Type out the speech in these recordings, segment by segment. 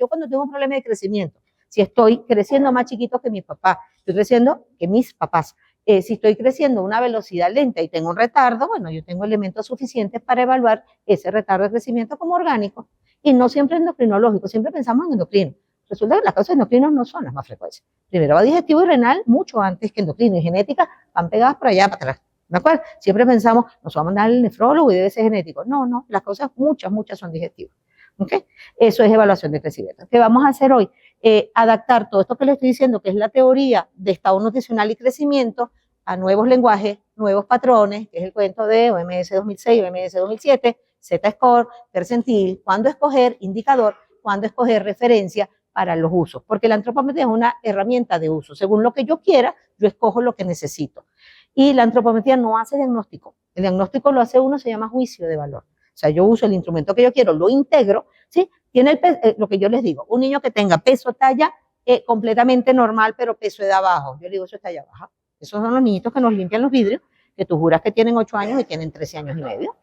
Yo cuando tengo un problema de crecimiento, si estoy creciendo más chiquito que mi papá, estoy creciendo que mis papás, si estoy creciendo a una velocidad lenta y tengo un retardo, bueno, yo tengo elementos suficientes para evaluar ese retardo de crecimiento como orgánico y no siempre endocrinológico, siempre pensamos en endocrino. Resulta que las causas endocrinas no son las más frecuentes. Primero va digestivo y renal mucho antes que endocrino, y genética van pegadas por allá, para atrás. ¿De acuerdo? Siempre pensamos, nos vamos a mandar al nefrólogo y debe ser genético. No, las causas muchas son digestivas. ¿Okay? Eso es evaluación de crecimiento. ¿Qué vamos a hacer hoy? Adaptar todo esto que les estoy diciendo, que es la teoría de estado nutricional y crecimiento, a nuevos lenguajes, nuevos patrones, que es el cuento de OMS 2006, OMS 2007, Z-score, percentil, cuándo escoger indicador, cuándo escoger referencia para los usos, porque la antropometría es una herramienta de uso. Según lo que yo quiera, yo escojo lo que necesito. Y la antropometría no hace diagnóstico. El diagnóstico lo hace uno, se llama juicio de valor. O sea, yo uso el instrumento que yo quiero, lo integro, ¿sí? Tiene lo que yo les digo, un niño que tenga peso, talla completamente normal, pero peso edad bajo. Yo le digo, eso es talla baja. Esos son los niñitos que nos limpian los vidrios, que tú juras que tienen 8 años y tienen 13 años y medio.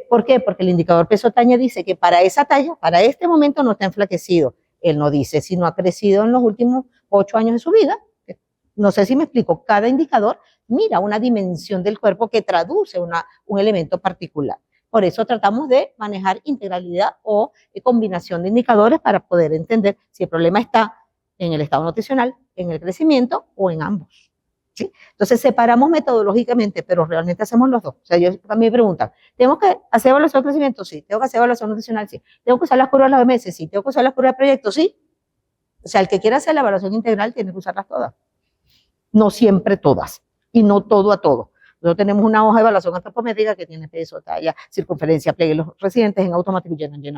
¿Por qué? Porque el indicador peso talla dice que para esa talla, para este momento no está enflaquecido. Él no dice si no ha crecido en los últimos 8 años de su vida. No sé si me explico. Cada indicador mira una dimensión del cuerpo que traduce un elemento particular. Por eso tratamos de manejar integralidad o combinación de indicadores para poder entender si el problema está en el estado nutricional, en el crecimiento o en ambos. ¿Sí? Entonces separamos metodológicamente, pero realmente hacemos los dos. O sea, yo también me preguntan, ¿tengo que hacer evaluación de crecimiento? Sí. ¿Tengo que hacer evaluación nutricional? Sí. ¿Tengo que usar las curvas de los OMS? Sí. ¿Tengo que usar las curvas de proyecto? Sí. O sea, el que quiera hacer la evaluación integral tiene que usarlas todas. No siempre todas, y no todo a todo. Nosotros tenemos una hoja de evaluación antropométrica que tiene peso, talla, circunferencia, pliegue. Los residentes en automático llenan. Yo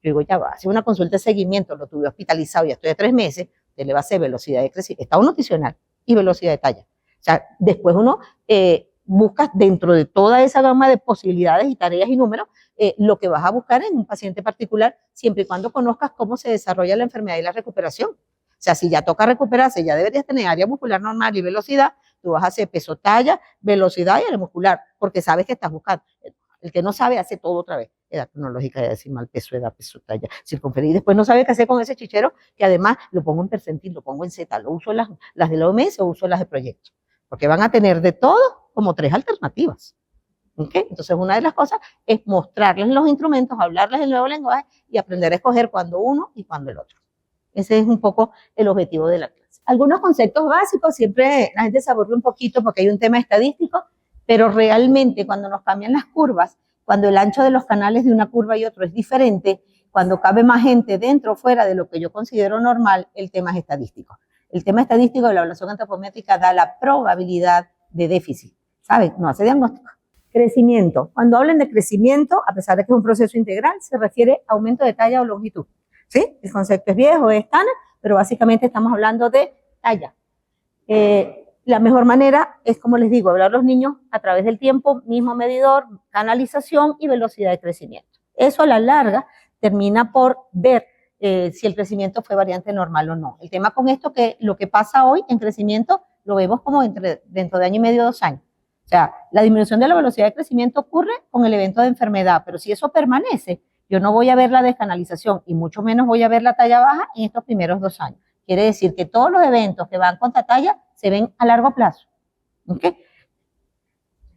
digo, ya va, si una consulta de seguimiento, lo tuve hospitalizado, ya estoy de 3 meses, usted le va a hacer velocidad de crecimiento, estado nutricional y velocidad de talla. O sea, después uno busca dentro de toda esa gama de posibilidades y tareas y números, lo que vas a buscar en un paciente particular, siempre y cuando conozcas cómo se desarrolla la enfermedad y la recuperación. O sea, si ya toca recuperarse, ya deberías tener área muscular normal y velocidad, tú vas a hacer peso, talla, velocidad y área muscular, porque sabes que estás buscando. El que no sabe hace todo otra vez. Edad cronológica, edad decimal, peso, edad, peso, talla, circunferencia. Y después no sabe qué hacer con ese chichero, que además lo pongo en percentil, lo pongo en Z, lo uso las de la OMS o uso las de proyecto. Porque van a tener de todo como 3 alternativas. ¿Okay? Entonces, una de las cosas es mostrarles los instrumentos, hablarles el nuevo lenguaje y aprender a escoger cuándo uno y cuándo el otro. Ese es un poco el objetivo de la clase. Algunos conceptos básicos, siempre la gente se aburre un poquito porque hay un tema estadístico, pero realmente cuando nos cambian las curvas, cuando el ancho de los canales de una curva y otro es diferente, cuando cabe más gente dentro o fuera de lo que yo considero normal, el tema es estadístico. El tema estadístico de la evaluación antropométrica da la probabilidad de déficit, ¿saben? No hace diagnóstico. Crecimiento. Cuando hablen de crecimiento, a pesar de que es un proceso integral, se refiere a aumento de talla o longitud. ¿Sí? El concepto es viejo, es estándar, pero básicamente estamos hablando de talla. La mejor manera es, como les digo, hablar a los niños a través del tiempo, mismo medidor, canalización y velocidad de crecimiento. Eso a la larga termina por ver si el crecimiento fue variante normal o no. El tema con esto que lo que pasa hoy en crecimiento lo vemos como dentro de año y medio, 2 años. O sea, la disminución de la velocidad de crecimiento ocurre con el evento de enfermedad, pero si eso permanece, yo no voy a ver la descanalización y mucho menos voy a ver la talla baja en estos primeros 2 años. Quiere decir que todos los eventos que van contra talla se ven a largo plazo. ¿Okay?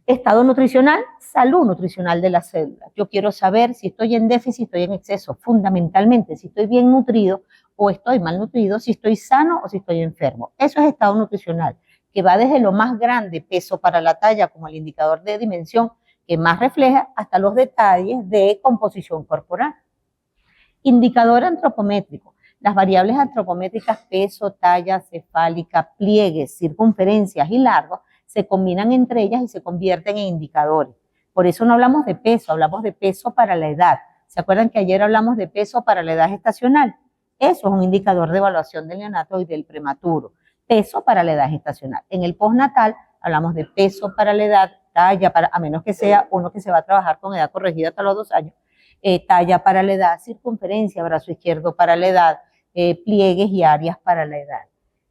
Estado nutricional, salud nutricional de las células. Yo quiero saber si estoy en déficit, estoy en exceso, fundamentalmente si estoy bien nutrido o estoy mal nutrido, si estoy sano o si estoy enfermo. Eso es estado nutricional, que va desde lo más grande, peso para la talla, como el indicador de dimensión, que más refleja hasta los detalles de composición corporal. Indicador antropométrico. Las variables antropométricas peso, talla, cefálica, pliegues, circunferencias y largos se combinan entre ellas y se convierten en indicadores. Por eso no hablamos de peso, hablamos de peso para la edad. ¿Se acuerdan que ayer hablamos de peso para la edad gestacional? Eso es un indicador de evaluación del neonato y del prematuro. Peso para la edad gestacional. En el postnatal hablamos de peso para la edad, talla, a menos que sea uno que se va a trabajar con edad corregida hasta los 2 años, talla para la edad, circunferencia, brazo izquierdo para la edad, pliegues y áreas para la edad.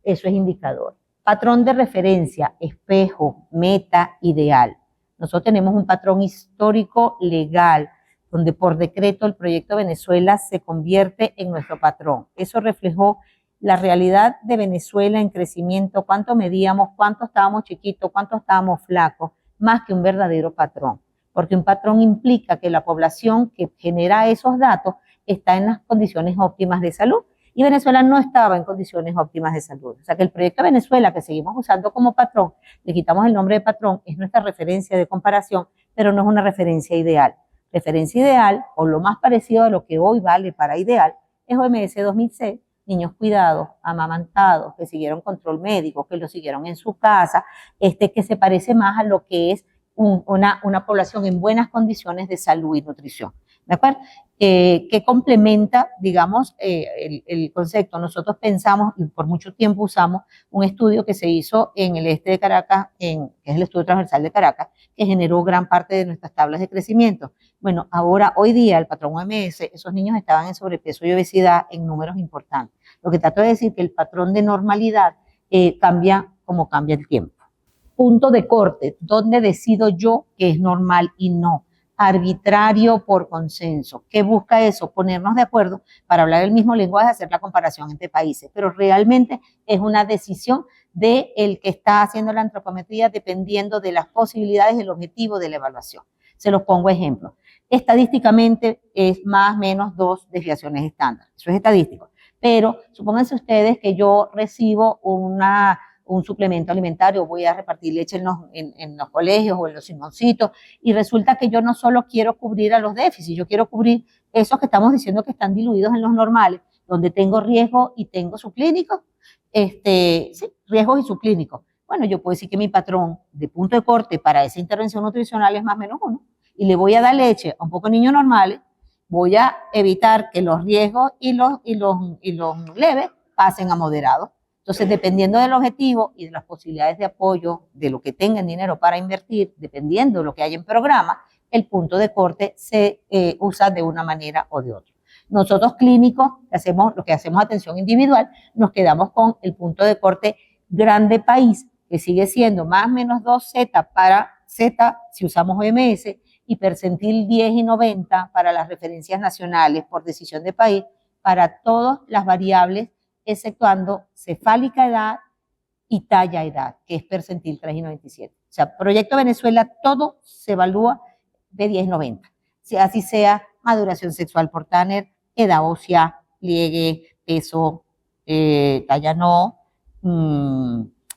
Eso es indicador. Patrón de referencia, espejo, meta, ideal. Nosotros tenemos un patrón histórico legal donde por decreto el proyecto Venezuela se convierte en nuestro patrón. Eso reflejó la realidad de Venezuela en crecimiento, cuánto medíamos, cuánto estábamos chiquitos, cuánto estábamos flacos, más que un verdadero patrón. Porque un patrón implica que la población que genera esos datos está en las condiciones óptimas de salud. Y Venezuela no estaba en condiciones óptimas de salud. O sea que el proyecto Venezuela, que seguimos usando como patrón, le quitamos el nombre de patrón, es nuestra referencia de comparación, pero no es una referencia ideal. Referencia ideal, o lo más parecido a lo que hoy vale para ideal, es OMS 2006, niños cuidados, amamantados, que siguieron control médico, que lo siguieron en su casa, que se parece más a lo que es una población en buenas condiciones de salud y nutrición. ¿De acuerdo? Que complementa, digamos, el concepto. Nosotros pensamos, y por mucho tiempo usamos, un estudio que se hizo en el este de Caracas, que es el estudio transversal de Caracas, que generó gran parte de nuestras tablas de crecimiento. Bueno, ahora, hoy día, el patrón OMS, esos niños estaban en sobrepeso y obesidad en números importantes. Lo que trato de decir que el patrón de normalidad cambia como cambia el tiempo. Punto de corte, donde decido yo que es normal y no. Arbitrario por consenso. ¿Qué busca eso? Ponernos de acuerdo para hablar el mismo lenguaje, hacer la comparación entre países, pero realmente es una decisión del que está haciendo la antropometría dependiendo de las posibilidades y el objetivo de la evaluación. Se los pongo ejemplo. Estadísticamente es más o menos 2 desviaciones estándar. Eso es estadístico. Pero supónganse ustedes que yo recibo un suplemento alimentario, voy a repartir leche en los colegios o en los simoncitos, y resulta que yo no solo quiero cubrir a los déficits, yo quiero cubrir esos que estamos diciendo que están diluidos en los normales, donde tengo riesgo y tengo subclínicos, sí, riesgos y subclínicos. Bueno, yo puedo decir que mi patrón de punto de corte para esa intervención nutricional es más o menos 1, y le voy a dar leche a un poco de niños normales, voy a evitar que los riesgos y los leves pasen a moderados. Entonces, dependiendo del objetivo y de las posibilidades de apoyo, de lo que tengan dinero para invertir, dependiendo de lo que hay en programa, el punto de corte se usa de una manera o de otra. Nosotros clínicos, lo que hacemos atención individual, nos quedamos con el punto de corte grande país, que sigue siendo más o menos 2Z para Z, si usamos OMS, y percentil 10 y 90 para las referencias nacionales por decisión de país, para todas las variables exceptuando cefálica edad y talla edad, que es percentil 3 y 97. O sea, Proyecto Venezuela, todo se evalúa de 10 y 90. Si así sea maduración sexual por Tanner, edad ósea, pliegue, peso, talla no,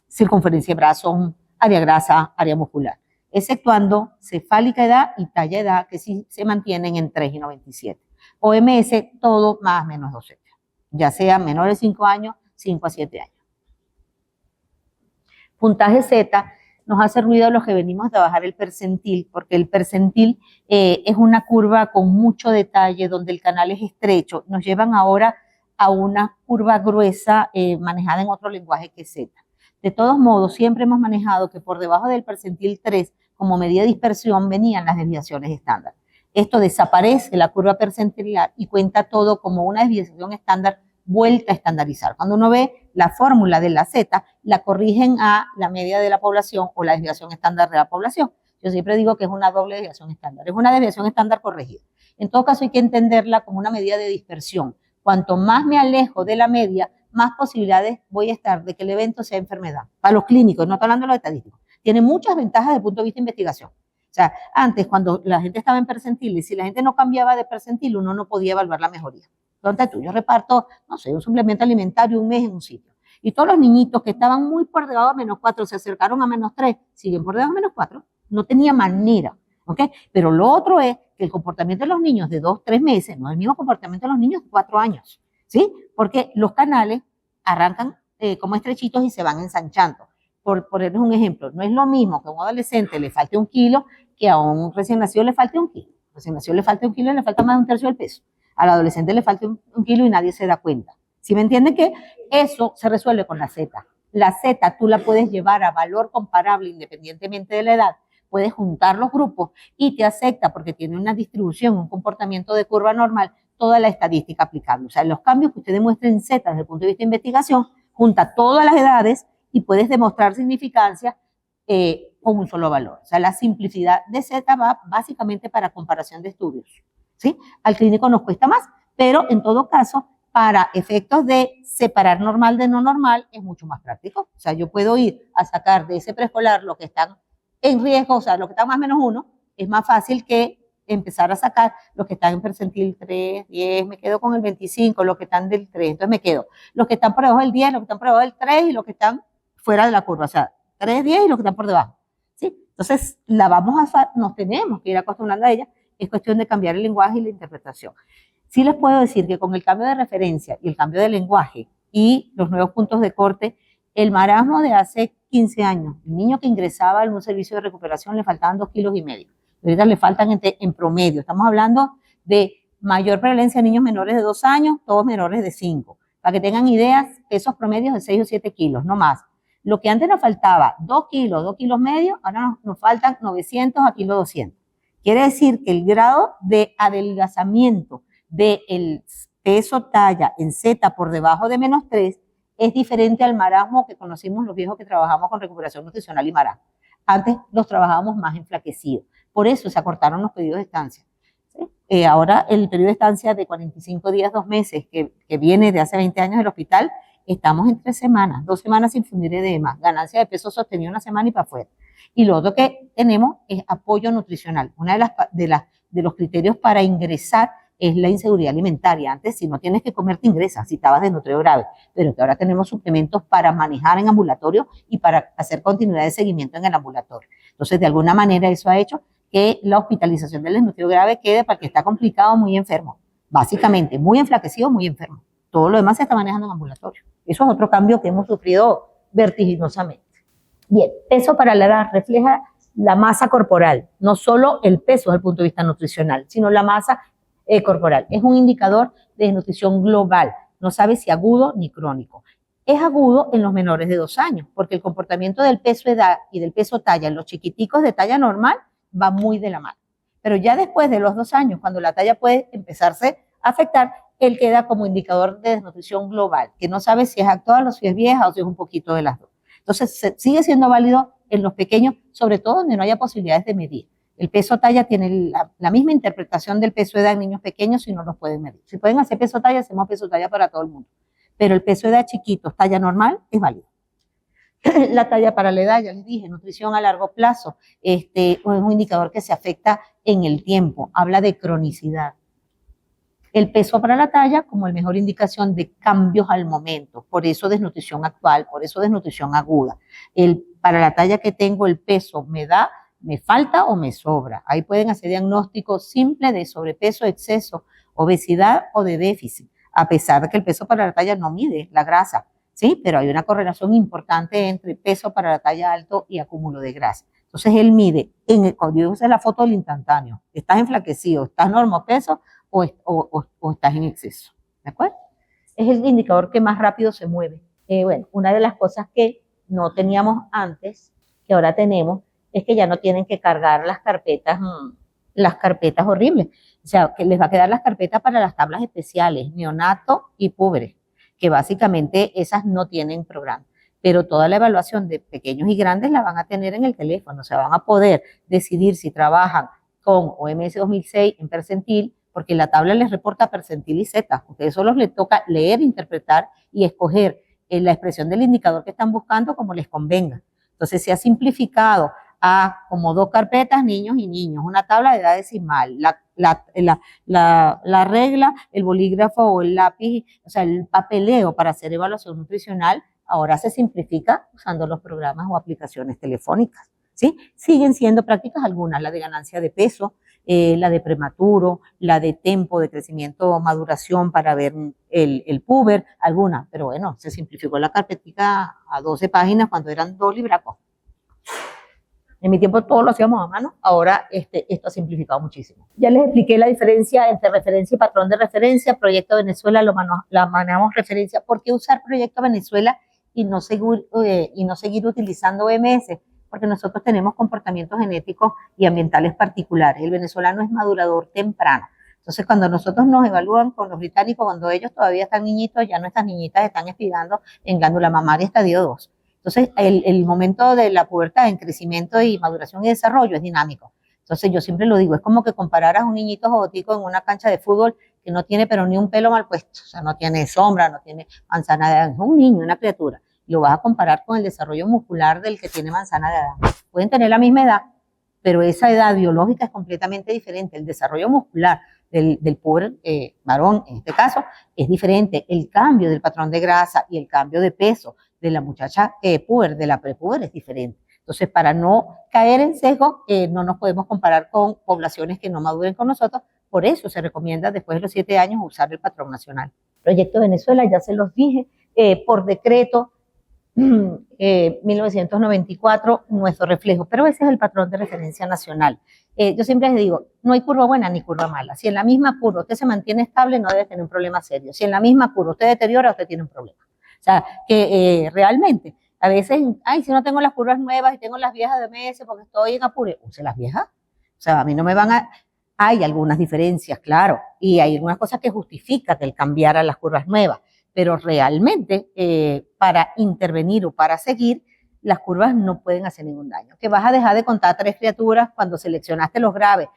circunferencia de brazo, área grasa, área muscular, exceptuando cefálica edad y talla edad, que sí se mantienen en 3 y 97. OMS, todo más o menos 12. Ya sea menor de 5 años, 5 a 7 años. Puntaje Z nos hace ruido a los que venimos de bajar el percentil, porque el percentil es una curva con mucho detalle, donde el canal es estrecho. Nos llevan ahora a una curva gruesa manejada en otro lenguaje que Z. De todos modos, siempre hemos manejado que por debajo del percentil 3, como medida de dispersión, venían las desviaciones estándar. Esto desaparece la curva percentilar y cuenta todo como una desviación estándar vuelta a estandarizar. Cuando uno ve la fórmula de la Z, la corrigen a la media de la población o la desviación estándar de la población. Yo siempre digo que es una doble desviación estándar, es una desviación estándar corregida. En todo caso hay que entenderla como una medida de dispersión. Cuanto más me alejo de la media, más posibilidades voy a estar de que el evento sea enfermedad. Para los clínicos, no estoy hablando de los estadísticos. Tiene muchas ventajas desde el punto de vista de investigación. O sea, antes cuando la gente estaba en percentiles, si la gente no cambiaba de percentil, uno no podía evaluar la mejoría. Entonces yo reparto, no sé, un suplemento alimentario un mes en un sitio. Y todos los niñitos que estaban muy por debajo de -4 se acercaron a -3, siguen por debajo de -4. No tenía manera, ¿ok? Pero lo otro es que el comportamiento de los niños de 2, 3 meses no es el mismo comportamiento de los niños de 4 años, ¿sí? Porque los canales arrancan como estrechitos y se van ensanchando. Por ponerles un ejemplo, no es lo mismo que a un adolescente le falte 1 kilo que a un recién nacido le falte 1 kilo. A un recién nacido le falta 1 kilo y le falta más de 1/3 del peso. Al adolescente le falta 1 kilo y nadie se da cuenta. ¿Sí me entienden? Que eso se resuelve con la Z. La Z tú la puedes llevar a valor comparable independientemente de la edad. Puedes juntar los grupos y te acepta porque tiene una distribución, un comportamiento de curva normal, toda la estadística aplicable. O sea, los cambios que usted demuestre en Z desde el punto de vista de investigación, junta todas las edades y puedes demostrar significancia con un solo valor. O sea, la simplicidad de Z va básicamente para comparación de estudios. ¿sí? Al clínico nos cuesta más, pero en todo caso, para efectos de separar normal de no normal, es mucho más práctico. O sea, yo puedo ir a sacar de ese preescolar los que están en riesgo, o sea, los que están más o menos 1, es más fácil que empezar a sacar los que están en percentil 3, 10, me quedo con el 25, los que están del 3, entonces me quedo los que están por debajo del 10, los que están por debajo del 3 y los que están fuera de la curva, o sea, 3, 10 y los que están por debajo, ¿sí? Entonces, nos tenemos que ir acostumbrando a ella, es cuestión de cambiar el lenguaje y la interpretación. Sí les puedo decir que con el cambio de referencia y el cambio de lenguaje y los nuevos puntos de corte, el marasmo de hace 15 años, el niño que ingresaba en un servicio de recuperación le faltaban 2,5 kilos. Ahorita le faltan en promedio. Estamos hablando de mayor prevalencia de niños menores de 2 años, todos menores de 5. Para que tengan ideas, pesos promedios de 6 o 7 kilos, no más. Lo que antes nos faltaba, 2 kilos, 2,5 kilos, ahora nos faltan 900 a 1,2 kilos. Quiere decir que el grado de adelgazamiento del peso talla en Z por debajo de -3 es diferente al marasmo que conocimos los viejos que trabajamos con recuperación nutricional y marasmo. Antes los trabajábamos más enflaquecidos. Por eso se acortaron los periodos de estancia. ¿Sí? Ahora el periodo de estancia de 45 días, 2 meses, que viene de hace 20 años del hospital, estamos en 3 semanas, 2 semanas sin fundir edema, ganancia de peso sostenido 1 semana y para afuera. Y lo otro que tenemos es apoyo nutricional. Uno de los criterios para ingresar es la inseguridad alimentaria. Antes, si no tienes que comer, te ingresas, si estabas desnutrido grave, pero que ahora tenemos suplementos para manejar en ambulatorio y para hacer continuidad de seguimiento en el ambulatorio. Entonces, de alguna manera, eso ha hecho que la hospitalización del desnutrido grave quede para el que está complicado, muy enfermo. Básicamente, muy enflaquecido, muy enfermo. Todo lo demás se está manejando en ambulatorio. Eso es otro cambio que hemos sufrido vertiginosamente. Bien, peso para la edad refleja la masa corporal, no solo el peso desde el punto de vista nutricional, sino la masa corporal. Es un indicador de desnutrición global, no sabe si agudo ni crónico. Es agudo en los menores de 2 años, porque el comportamiento del peso edad y del peso talla en los chiquiticos de talla normal va muy de la mano. Pero ya después de los 2 años, cuando la talla puede empezarse a afectar, él queda como indicador de desnutrición global, que no sabe si es actual o si es vieja o si es un poquito de las dos. Entonces, sigue siendo válido en los pequeños, sobre todo donde no haya posibilidades de medir. El peso talla tiene la misma interpretación del peso edad en niños pequeños si no los pueden medir. Si pueden hacer peso talla, hacemos peso talla para todo el mundo. Pero el peso edad chiquitos, talla normal, es válido. La talla para la edad, ya les dije, nutrición a largo plazo, es un indicador que se afecta en el tiempo, habla de cronicidad. El peso para la talla como la mejor indicación de cambios al momento, por eso desnutrición actual, por eso desnutrición aguda. Para la talla que tengo el peso me falta o me sobra. Ahí pueden hacer diagnóstico simple de sobrepeso, exceso, obesidad o de déficit, a pesar de que el peso para la talla no mide la grasa, ¿sí? Pero hay una correlación importante entre peso para la talla alto y acúmulo de grasa. Entonces él mide, cuando yo usé la foto del instantáneo, ¿estás enflaquecido, estás normopeso o estás en exceso? ¿De acuerdo? Es el indicador que más rápido se mueve. Bueno, una de las cosas que no teníamos antes, que ahora tenemos, es que ya no tienen que cargar las carpetas horribles. O sea, que les va a quedar las carpetas para las tablas especiales, neonato y pubre, que básicamente esas no tienen programa. Pero toda la evaluación de pequeños y grandes la van a tener en el teléfono. O sea, van a poder decidir si trabajan con OMS 2006 en percentil, porque la tabla les reporta percentil y Z. A ustedes solo les toca leer, interpretar y escoger la expresión del indicador que están buscando como les convenga. Entonces, se ha simplificado a como 2 carpetas, niños y niños, una tabla de edad decimal, la regla, el bolígrafo o el lápiz, o sea, el papeleo para hacer evaluación nutricional, ahora se simplifica usando los programas o aplicaciones telefónicas, ¿sí? Siguen siendo prácticas algunas, la de ganancia de peso, la de prematuro, la de tiempo de crecimiento o maduración para ver el puber, algunas, pero bueno, se simplificó la carpetita a 12 páginas cuando eran 2 libracos. En mi tiempo todo lo hacíamos a mano, ahora esto ha simplificado muchísimo. Ya les expliqué la diferencia entre referencia y patrón de referencia. Proyecto Venezuela la manejamos referencia. ¿Por qué usar Proyecto Venezuela y no seguir utilizando OMS? Porque nosotros tenemos comportamientos genéticos y ambientales particulares. El venezolano es madurador temprano. Entonces, cuando nosotros nos evalúan con los británicos, cuando ellos todavía están niñitos, ya nuestras niñitas están espigando en glándula mamaria estadio 2. Entonces, el momento de la pubertad en crecimiento y maduración y desarrollo es dinámico. Entonces yo siempre lo digo, es como que compararas a un niñito jogotico en una cancha de fútbol que no tiene pero ni un pelo mal puesto, o sea, no tiene sombra, no tiene manzana de Adán, es un niño, una criatura. Lo vas a comparar con el desarrollo muscular del que tiene manzana de Adán. Pueden tener la misma edad, pero esa edad biológica es completamente diferente. El desarrollo muscular del pobre varón, en este caso, es diferente. El cambio del patrón de grasa y el cambio de peso de la muchacha puber, de la prepuber, es diferente. Entonces, para no caer en sesgo, no nos podemos comparar con poblaciones que no maduren con nosotros. Por eso se recomienda después de los 7 años usar el patrón nacional. Proyecto Venezuela, ya se los dije, por decreto 1994, nuestro reflejo, pero ese es el patrón de referencia nacional. Yo siempre les digo, no hay curva buena ni curva mala. Si en la misma curva usted se mantiene estable, no debe tener un problema serio. Si en la misma curva usted deteriora, usted tiene un problema. O sea, que realmente, a veces, ay, si no tengo las curvas nuevas y tengo las viejas de meses porque estoy en apure, use las viejas. O sea, a mí no me van a... Hay algunas diferencias, claro, y hay algunas cosas que justifican el cambiar a las curvas nuevas, pero realmente para intervenir o para seguir, las curvas no pueden hacer ningún daño. Que vas a dejar de contar 3 criaturas cuando seleccionaste los graves,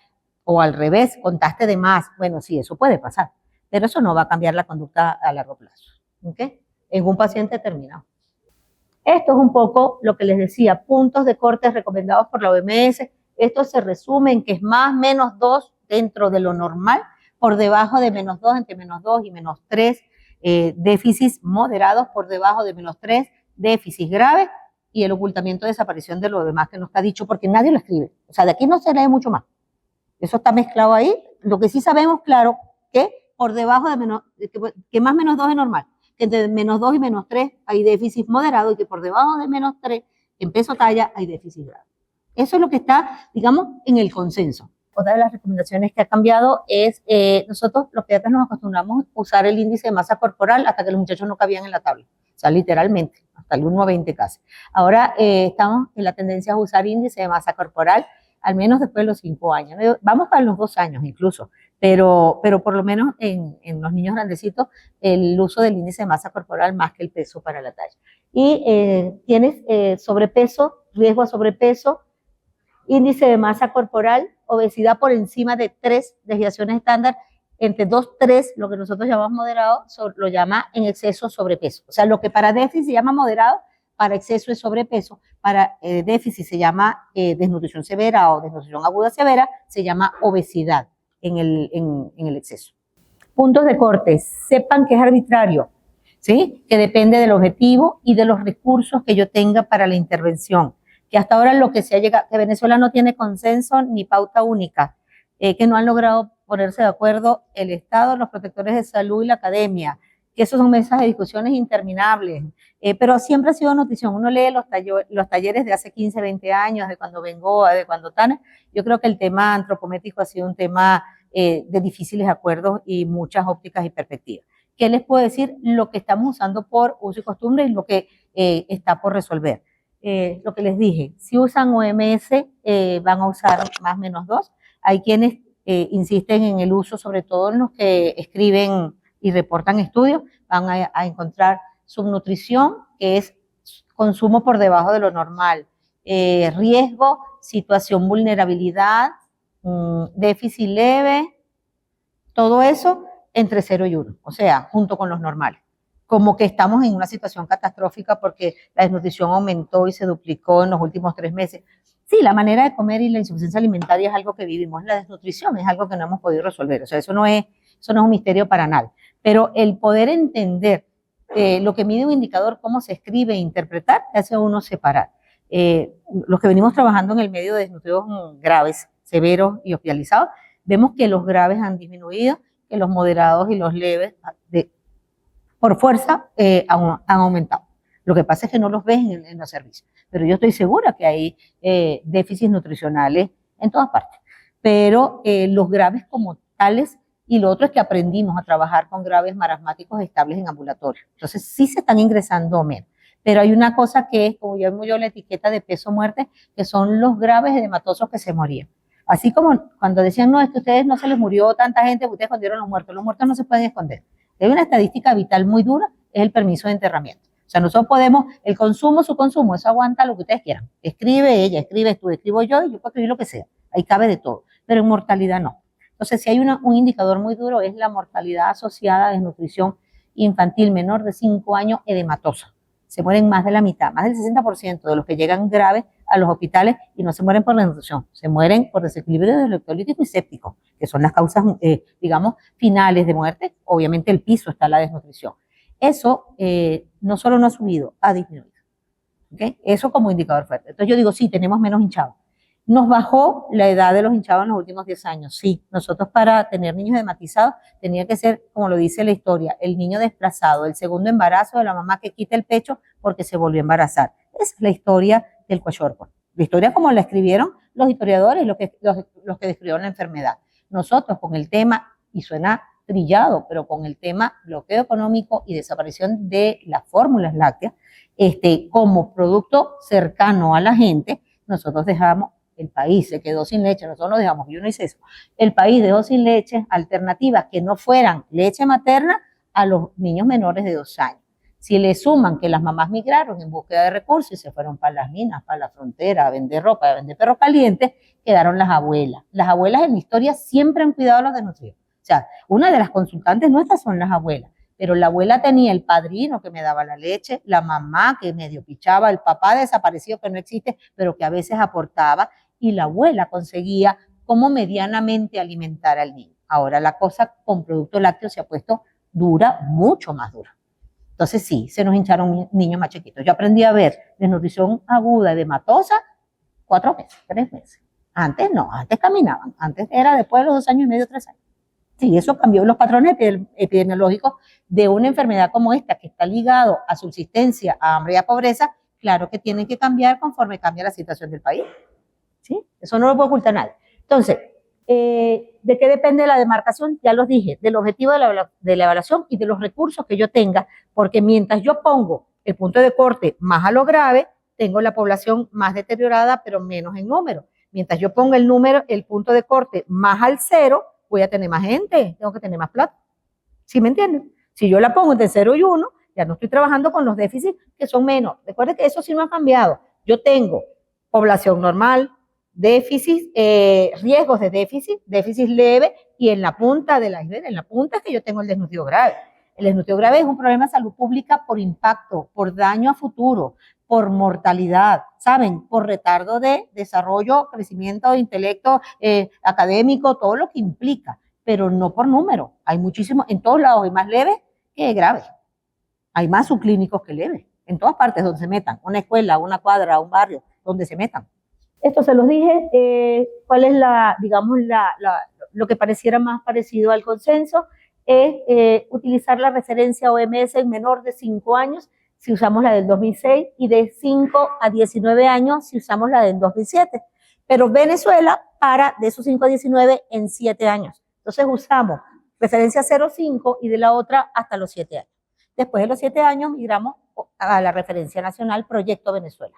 o al revés, contaste de más. Bueno, sí, eso puede pasar, pero eso no va a cambiar la conducta a largo plazo, ¿ok? En un paciente determinado. Esto es un poco lo que les decía, puntos de corte recomendados por la OMS. Esto se resume en que es más menos 2 dentro de lo normal, por debajo de menos 2, entre menos 2 y menos 3, déficits moderados, por debajo de menos 3, déficits graves, y el ocultamiento de desaparición de lo demás que no está dicho, porque nadie lo escribe. O sea, de aquí no se lee mucho más. Eso está mezclado ahí. Lo que sí sabemos, claro, que por debajo de menos, que más menos 2 es normal, que entre menos 2 y menos 3 hay déficit moderado, y que por debajo de menos 3, en peso talla, hay déficit grave. Eso es lo que está, digamos, en el consenso. Otra de las recomendaciones que ha cambiado es, nosotros los pediatras nos acostumbramos a usar el índice de masa corporal hasta que los muchachos no cabían en la tabla, o sea, literalmente, hasta el 1:20 casi. Ahora estamos en la tendencia a usar índice de masa corporal, al menos después de los 5 años. Vamos para los 2 años incluso, pero por lo menos en los niños grandecitos, el uso del índice de masa corporal más que el peso para la talla. Y tienes sobrepeso, riesgo a sobrepeso, índice de masa corporal, obesidad por encima de 3 desviaciones estándar, entre 2, 3, lo que nosotros llamamos moderado, lo llama en exceso sobrepeso. O sea, lo que para déficit se llama moderado, para exceso es sobrepeso, para déficit se llama desnutrición severa o desnutrición aguda severa, se llama obesidad en el exceso. Puntos de corte, sepan que es arbitrario, ¿sí? Que depende del objetivo y de los recursos que yo tenga para la intervención. Que hasta ahora lo que se ha llegado, que Venezuela no tiene consenso ni pauta única, que no han logrado ponerse de acuerdo el Estado, los protectores de salud y la academia, que esos son mesas de discusiones interminables, pero siempre ha sido notición. Uno lee los talleres de hace 15, 20 años, de cuando Bengoa, de cuando Tana. Yo creo que el tema antropométrico ha sido un tema de difíciles acuerdos y muchas ópticas y perspectivas. ¿Qué les puedo decir? Lo que estamos usando por uso y costumbre y lo que está por resolver. Lo que les dije, si usan OMS, van a usar más menos 2. Hay quienes insisten en el uso, sobre todo en los que escriben y reportan estudios, van a encontrar subnutrición, que es consumo por debajo de lo normal, riesgo, situación, vulnerabilidad, déficit leve, todo eso entre 0 y 1, o sea, junto con los normales. Como que estamos en una situación catastrófica porque la desnutrición aumentó y se duplicó en los últimos 3 meses. Sí, la manera de comer y la insuficiencia alimentaria es algo que vivimos, la desnutrición es algo que no hemos podido resolver, o sea, eso no es un misterio para nadie, pero el poder entender lo que mide un indicador, cómo se escribe e interpretar, hace a uno separar. Los que venimos trabajando en el medio de desnutridos graves, severos y hospitalizados, vemos que los graves han disminuido, que los moderados y los leves por fuerza han aumentado. Lo que pasa es que no los ves en los servicios, pero yo estoy segura que hay déficits nutricionales en todas partes, pero los graves como tales, y lo otro es que aprendimos a trabajar con graves marasmáticos estables en ambulatorio, entonces sí se están ingresando menos, pero hay una cosa que es, como yo llamo yo la etiqueta de peso muerte, que son los graves edematosos que se morían. Así como cuando decían, no, es que a ustedes no se les murió tanta gente, ustedes escondieron los muertos no se pueden esconder. Hay una estadística vital muy dura, es el permiso de enterramiento. O sea, nosotros podemos, el consumo, su consumo, eso aguanta lo que ustedes quieran. Escribe ella, escribes tú, escribo yo, y yo puedo escribir lo que sea. ahí cabe de todo, pero en mortalidad no. Entonces, si hay un indicador muy duro es la mortalidad asociada a desnutrición infantil menor de 5 años edematosa. Se mueren más de la mitad, más del 60% de los que llegan graves a los hospitales y no se mueren por desnutrición, se mueren por desequilibrio electrolítico y séptico, que son las causas, digamos, finales de muerte. Obviamente el piso está la desnutrición. Eso no solo no ha subido, ha disminuido. ¿Okay? Eso como indicador fuerte. Entonces yo digo, sí, tenemos menos hinchados. Nos bajó la edad de los hinchados en los últimos 10 años, sí. Nosotros para tener niños hematizados tenía que ser, como lo dice la historia, el niño desplazado, el segundo embarazo de la mamá que quita el pecho porque se volvió a embarazar. Esa es la historia del kwashiorkor. La historia como la escribieron los historiadores, los que describieron la enfermedad. Nosotros con el tema, y suena trillado, pero con el tema bloqueo económico y desaparición de las fórmulas lácteas, como producto cercano a la gente, nosotros dejamos, el país se quedó sin leche, nosotros nos dejamos, yo no hice eso, el país dejó sin leche alternativas que no fueran leche materna a los niños menores de 2 años. Si le suman que las mamás migraron en búsqueda de recursos y se fueron para las minas, para la frontera, a vender ropa, a vender perros calientes, quedaron las abuelas. Las abuelas en la historia siempre han cuidado a los desnutridos. O sea, una de las consultantes nuestras son las abuelas, pero la abuela tenía el padrino que me daba la leche, la mamá que medio pichaba, el papá desaparecido que no existe, pero que a veces aportaba, y la abuela conseguía cómo medianamente alimentar al niño. Ahora la cosa con producto lácteo se ha puesto dura, mucho más dura. Entonces sí, se nos hincharon niños más chiquitos. Yo aprendí a ver desnutrición aguda edematosa 4 meses, 3 meses. Antes no, antes caminaban, antes era después de los 2 años y medio, 3 años. Sí, eso cambió los patrones epidemiológicos de una enfermedad como esta, que está ligado a subsistencia, a hambre y a pobreza. Claro que tienen que cambiar conforme cambia la situación del país. ¿Sí? Eso no lo puede ocultar nadie. Entonces, ¿de qué depende la demarcación? Ya los dije, del objetivo de la evaluación y de los recursos que yo tenga, porque mientras yo pongo el punto de corte más a lo grave, tengo la población más deteriorada, pero menos en número. Mientras yo ponga el punto de corte más al 0, voy a tener más gente, tengo que tener más plata. ¿Sí me entienden? Si yo la pongo entre 0 y 1, ya no estoy trabajando con los déficits que son menos. Recuerden que eso sí no ha cambiado. Yo tengo población normal, déficit, riesgos de déficit leve, y en la punta del iceberg, en la punta es que yo tengo el desnutrido grave. El desnutrido grave es un problema de salud pública por impacto, por daño a futuro, por mortalidad, ¿saben? Por retardo de desarrollo, crecimiento de intelecto académico, todo lo que implica, pero no por número. Hay muchísimos, en todos lados hay más leves que graves. Hay más subclínicos que leves, en todas partes donde se metan, una escuela, una cuadra, un barrio, donde se metan. Esto se los dije, cuál es lo que pareciera más parecido al consenso, es utilizar la referencia OMS en menor de 5 años, si usamos la del 2006, y de 5 a 19 años, si usamos la del 2007. Pero Venezuela para de esos 5 a 19 en 7 años. Entonces usamos referencia 0,5 y de la otra hasta los 7 años. Después de los 7 años migramos a la referencia nacional Proyecto Venezuela.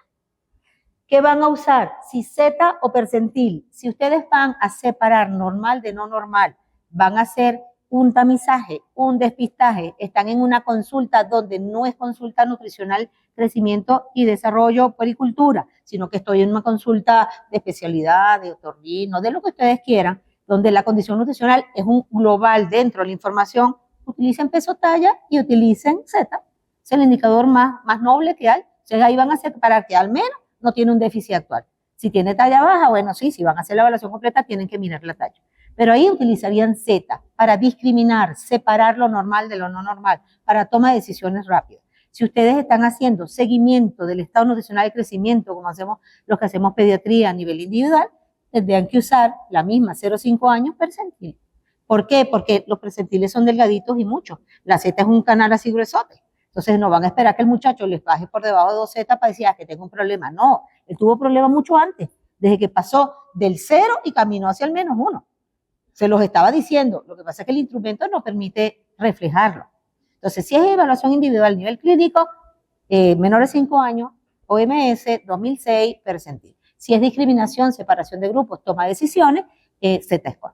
¿Qué van a usar? Si Z o percentil. Si ustedes van a separar normal de no normal, van a hacer un tamizaje, un despistaje, están en una consulta donde no es consulta nutricional, crecimiento y desarrollo, puericultura, sino que estoy en una consulta de especialidad, de otorrino, de lo que ustedes quieran, donde la condición nutricional es un global dentro de la información, utilicen peso talla y utilicen Z. Es el indicador más noble que hay. Entonces ahí van a separar que al menos no tiene un déficit actual. Si tiene talla baja, bueno, sí, si van a hacer la evaluación completa, tienen que mirar la talla. Pero ahí utilizarían Z para discriminar, separar lo normal de lo no normal, para toma de decisiones rápidas. Si ustedes están haciendo seguimiento del estado nutricional de crecimiento, como hacemos los que hacemos pediatría a nivel individual, tendrían que usar la misma 0,5 años percentil. ¿Por qué? Porque los percentiles son delgaditos y muchos. La Z es un canal así gruesote. Entonces no van a esperar que el muchacho les baje por debajo de 2Z para decir que tengo un problema. No, él tuvo problema mucho antes, desde que pasó del 0 y caminó hacia el -1. Se los estaba diciendo, lo que pasa es que el instrumento no permite reflejarlo. Entonces, si es evaluación individual a nivel clínico, menores de 5 años, OMS 2006, percentil. Si es discriminación, separación de grupos, toma de decisiones, Z-score.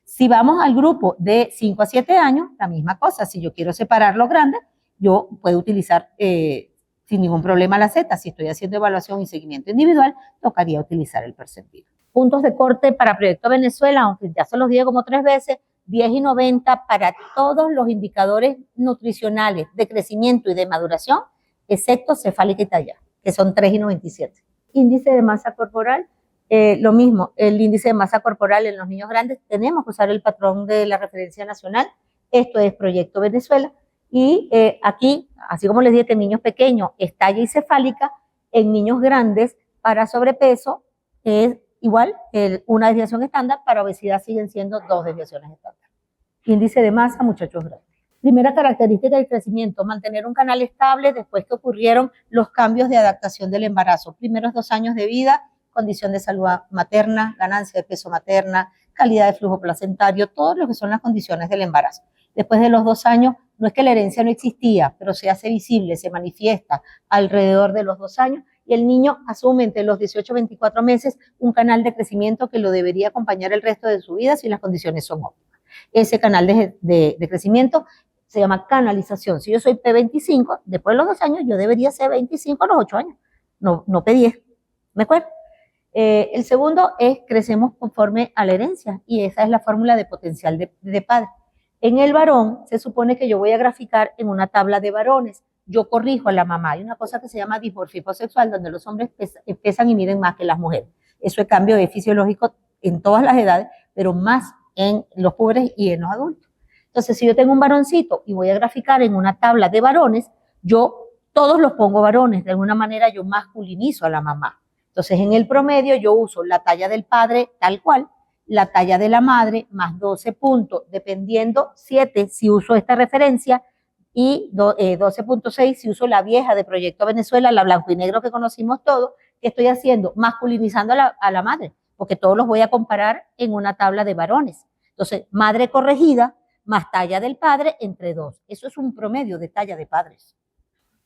Si vamos al grupo de 5 a 7 años, la misma cosa. Si yo quiero separar los grandes, yo puedo utilizar sin ningún problema la Z. Si estoy haciendo evaluación y seguimiento individual, tocaría utilizar el percentil. Puntos de corte para Proyecto Venezuela, aunque ya se los dije como 3 veces, 10 y 90 para todos los indicadores nutricionales de crecimiento y de maduración, excepto cefálica y talla, que son 3 y 97. Índice de masa corporal, lo mismo, el índice de masa corporal en los niños grandes, tenemos que usar el patrón de la referencia nacional, esto es Proyecto Venezuela, y aquí, así como les dije que en niños pequeños es talla y cefálica, en niños grandes para sobrepeso es igual, una desviación estándar, para obesidad siguen siendo 2 desviaciones estándar. Índice de masa, muchachos grandes. Primera característica del crecimiento, mantener un canal estable después que ocurrieron los cambios de adaptación del embarazo. Primeros 2 años de vida, condición de salud materna, ganancia de peso materna, calidad de flujo placentario, todo lo que son las condiciones del embarazo. Después de los 2 años, no es que la herencia no existía, pero se hace visible, se manifiesta alrededor de los 2 años, y el niño asume entre los 18 y 24 meses un canal de crecimiento que lo debería acompañar el resto de su vida si las condiciones son óptimas. Ese canal de crecimiento se llama canalización. Si yo soy P25, después de los 2 años, yo debería ser 25 a los 8 años, no P10. ¿Me acuerdo? El segundo es crecemos conforme a la herencia, y esa es la fórmula de potencial de padre. En el varón, se supone que yo voy a graficar en una tabla de varones. Yo corrijo a la mamá. Hay una cosa que se llama dimorfismo sexual, donde los hombres pesan y miden más que las mujeres. Eso es cambio fisiológico en todas las edades, pero más en los pobres y en los adultos. Entonces, si yo tengo un varoncito y voy a graficar en una tabla de varones, yo todos los pongo varones. De alguna manera yo masculinizo a la mamá. Entonces, en el promedio yo uso la talla del padre tal cual, la talla de la madre más 12 puntos, dependiendo 7 si uso esta referencia, y 12.6 si uso la vieja de Proyecto Venezuela, la blanco y negro que conocimos todos. ¿Qué estoy haciendo? Masculinizando a la madre, porque todos los voy a comparar en una tabla de varones. Entonces, madre corregida más talla del padre entre 2. Eso es un promedio de talla de padres.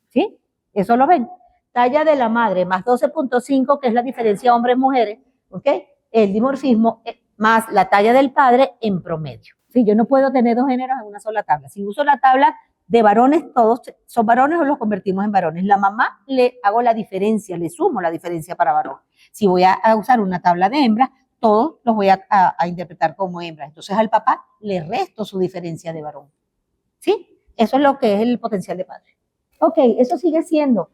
¿Sí? Eso lo ven. Talla de la madre más 12.5, que es la diferencia hombres-mujeres, ¿ok? El dimorfismo más la talla del padre en promedio. ¿Sí? Yo no puedo tener 2 géneros en una sola tabla. Si uso la tabla de varones, todos son varones o los convertimos en varones. La mamá le hago la diferencia, le sumo la diferencia para varón. Si voy a usar una tabla de hembras, todos los voy a interpretar como hembras. Entonces al papá le resto su diferencia de varón. ¿Sí? Eso es lo que es el potencial de padre. Ok, eso sigue siendo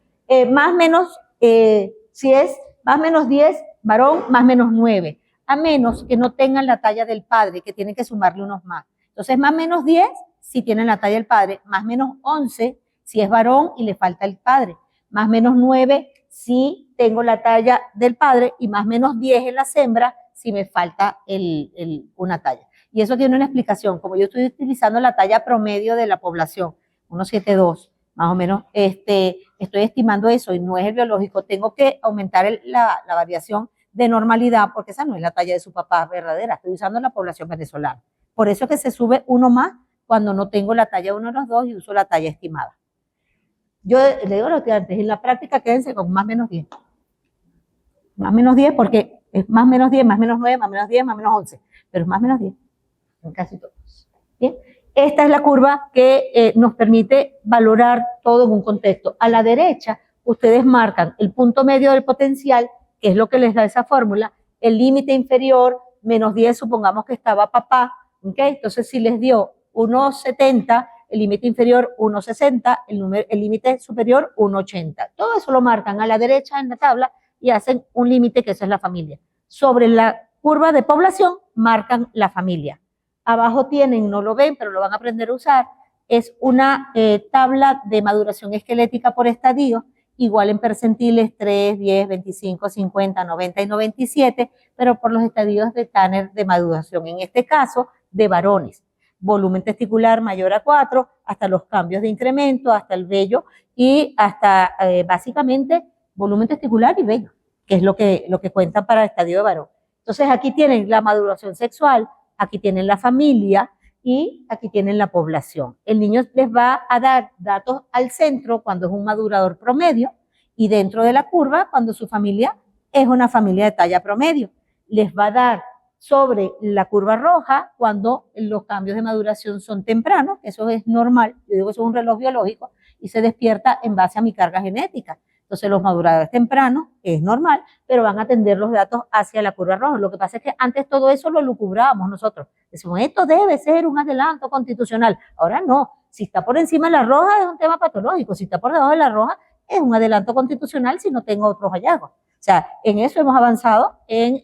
más menos, si es más menos 10, varón, más menos 9. A menos que no tengan la talla del padre, que tienen que sumarle unos más. Entonces, más menos 10 si tienen la talla del padre, más menos 11 si es varón y le falta el padre, más menos 9 si tengo la talla del padre, y más menos 10 en las hembras si me falta una talla. Y eso tiene una explicación. Como yo estoy utilizando la talla promedio de la población, 1,72, más o menos, estoy estimando eso y no es el biológico, tengo que aumentar la variación de normalidad, porque esa no es la talla de su papá verdadera, estoy usando la población venezolana. Por eso es que se sube uno más cuando no tengo la talla de uno de los dos y uso la talla estimada. Yo le digo a los estudiantes, en la práctica quédense con más menos 10. Más menos 10 porque es más menos 10, más menos 9, más menos 10, más menos 11. Pero es más menos 10 en casi todos. ¿Bien? Esta es la curva que nos permite valorar todo en un contexto. A la derecha, ustedes marcan el punto medio del potencial, que es lo que les da esa fórmula, el límite inferior, menos 10, supongamos que estaba papá, ¿okay? Entonces, si les dio 1,70, el límite inferior 1,60, el límite superior 1,80. Todo eso lo marcan a la derecha en la tabla y hacen un límite, que esa es la familia. Sobre la curva de población, marcan la familia. Abajo tienen, no lo ven, pero lo van a aprender a usar, es una tabla de maduración esquelética por estadio, igual en percentiles 3, 10, 25, 50, 90 y 97, pero por los estadios de Tanner de maduración, en este caso de varones. Volumen testicular mayor a 4, hasta los cambios de incremento, hasta el vello y hasta básicamente volumen testicular y vello, que es lo que cuenta para el estadio de varón. Entonces aquí tienen la maduración sexual, aquí tienen la familia y aquí tienen la población. El niño les va a dar datos al centro cuando es un madurador promedio y dentro de la curva cuando su familia es una familia de talla promedio. Les va a dar sobre la curva roja cuando los cambios de maduración son tempranos, eso es normal, yo digo que eso es un reloj biológico y se despierta en base a mi carga genética. Entonces los maduradores tempranos es normal, pero van a tender los datos hacia la curva roja. Lo que pasa es que antes todo eso lo lucubrábamos nosotros. Decimos, esto debe ser un adelanto constitucional. Ahora no. Si está por encima de la roja es un tema patológico. Si está por debajo de la roja es un adelanto constitucional si no tengo otros hallazgos. O sea, en eso hemos avanzado en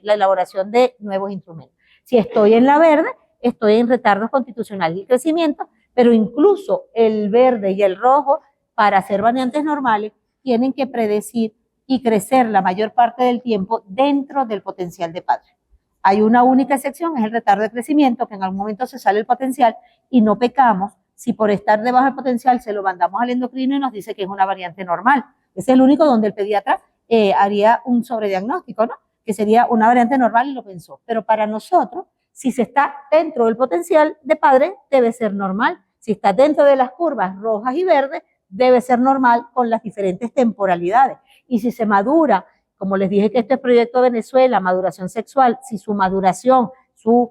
la elaboración de nuevos instrumentos. Si estoy en la verde, estoy en retardos constitucionales y crecimiento, pero incluso el verde y el rojo, para ser variantes normales, tienen que predecir y crecer la mayor parte del tiempo dentro del potencial de padre. Hay una única excepción, es el retardo de crecimiento, que en algún momento se sale el potencial y no pecamos si por estar debajo del potencial se lo mandamos al endocrino y nos dice que es una variante normal. Es el único donde el pediatra haría un sobrediagnóstico, ¿no? Que sería una variante normal y lo pensó. Pero para nosotros, si se está dentro del potencial de padre, debe ser normal. Si está dentro de las curvas rojas y verdes, debe ser normal con las diferentes temporalidades. Y si se madura, como les dije que este es Proyecto Venezuela, maduración sexual, si su maduración, su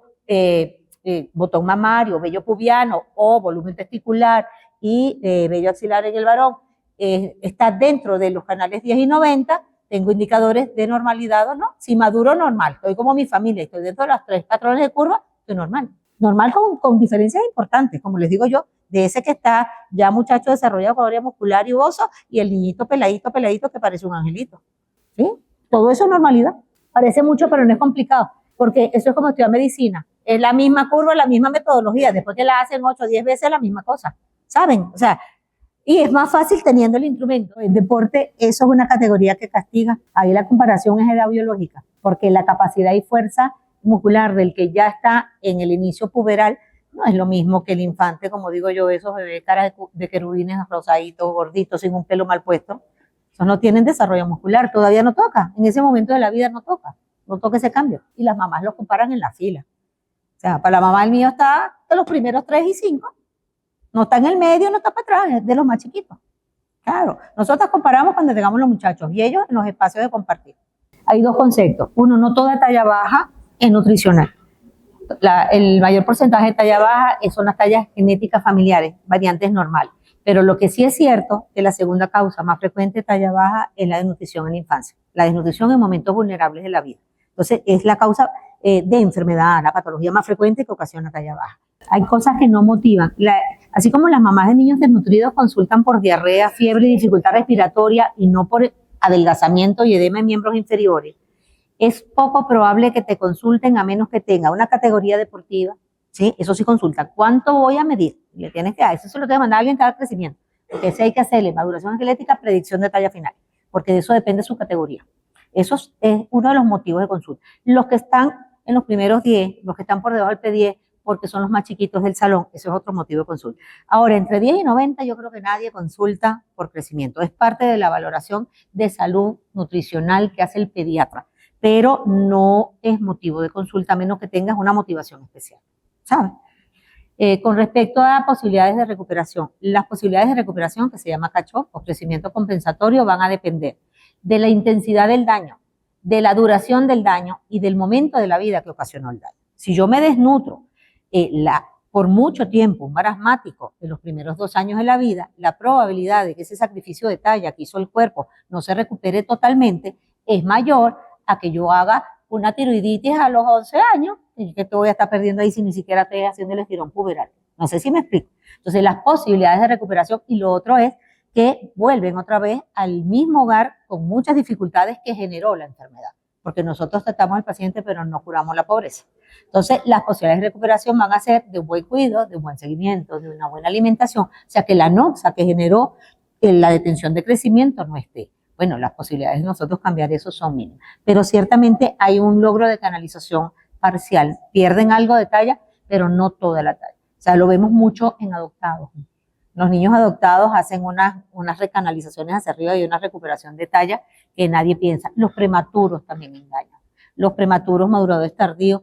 botón mamario, vello pubiano o volumen testicular y vello axilar en el varón está dentro de los canales 10 y 90, tengo indicadores de normalidad o no. Si maduro, normal. Estoy como mi familia, estoy dentro de los 3 patrones de curva, estoy normal. Normal con diferencias importantes, como les digo yo, de ese que está ya muchacho desarrollado con área muscular y oso, y el niñito peladito que parece un angelito. ¿Sí? Todo eso es normalidad. Parece mucho, pero no es complicado, porque eso es como estudiar medicina. Es la misma curva, la misma metodología. Después que la hacen 8 o 10 veces, la misma cosa. ¿Saben? O sea, y es más fácil teniendo el instrumento. En deporte, eso es una categoría que castiga. Ahí la comparación es edad biológica, porque la capacidad y fuerza muscular del que ya está en el inicio puberal no es lo mismo que el infante, como digo yo, esos bebés caras de querubines rosaditos, gorditos, sin un pelo mal puesto. Esos no tienen desarrollo muscular, todavía no toca. En ese momento de la vida no toca ese cambio. Y las mamás los comparan en la fila. O sea, para la mamá el mío está de los primeros 3 y 5. No está en el medio, no está para atrás, es de los más chiquitos. Claro, nosotros comparamos cuando tengamos los muchachos y ellos en los espacios de compartir. Hay 2 conceptos. Uno, no toda talla baja es nutricional. El mayor porcentaje de talla baja son las tallas genéticas familiares, variantes normales. Pero lo que sí es cierto es la segunda causa más frecuente de talla baja es la desnutrición en la infancia. La desnutrición en momentos vulnerables de la vida. Entonces, es la causa de enfermedad, la patología más frecuente que ocasiona talla baja. Hay cosas que no motivan. Así como las mamás de niños desnutridos consultan por diarrea, fiebre y dificultad respiratoria y no por adelgazamiento y edema en miembros inferiores, es poco probable que te consulten a menos que tenga una categoría deportiva. ¿Sí? Eso sí consulta. ¿Cuánto voy a medir? Le tienes que dar. Eso se lo tiene que mandar a alguien que haga crecimiento. Porque ese hay que hacerle maduración esquelética, predicción de talla final. Porque de eso depende su categoría. Eso es uno de los motivos de consulta. Los que están en los primeros 10, los que están por debajo del P10, porque son los más chiquitos del salón, eso es otro motivo de consulta. Ahora, entre 10 y 90 yo creo que nadie consulta por crecimiento. Es parte de la valoración de salud nutricional que hace el pediatra, pero no es motivo de consulta a menos que tengas una motivación especial. ¿Sabes? Con respecto a posibilidades de recuperación, las posibilidades de recuperación, que se llama catch-up o crecimiento compensatorio, van a depender de la intensidad del daño, de la duración del daño y del momento de la vida que ocasionó el daño. Si yo me desnutro por mucho tiempo, un marasmático en los primeros 2 años de la vida, la probabilidad de que ese sacrificio de talla que hizo el cuerpo no se recupere totalmente es mayor a que yo haga una tiroiditis a los 11 años y que te voy a estar perdiendo ahí si ni siquiera estoy haciendo el estirón puberal. No sé si me explico. Entonces, las posibilidades de recuperación y lo otro es que vuelven otra vez al mismo hogar con muchas dificultades que generó la enfermedad, porque nosotros tratamos al paciente pero no curamos la pobreza. Entonces, las posibilidades de recuperación van a ser de un buen cuidado, de un buen seguimiento, de una buena alimentación, o sea, que la noxa que generó la detención de crecimiento no esté. Bueno, las posibilidades de nosotros cambiar eso son mínimas, pero ciertamente hay un logro de canalización parcial. Pierden algo de talla, pero no toda la talla. O sea, lo vemos mucho en adoptados. Los niños adoptados hacen unas recanalizaciones hacia arriba y una recuperación de talla que nadie piensa. Los prematuros también engañan. Los prematuros maduradores tardíos,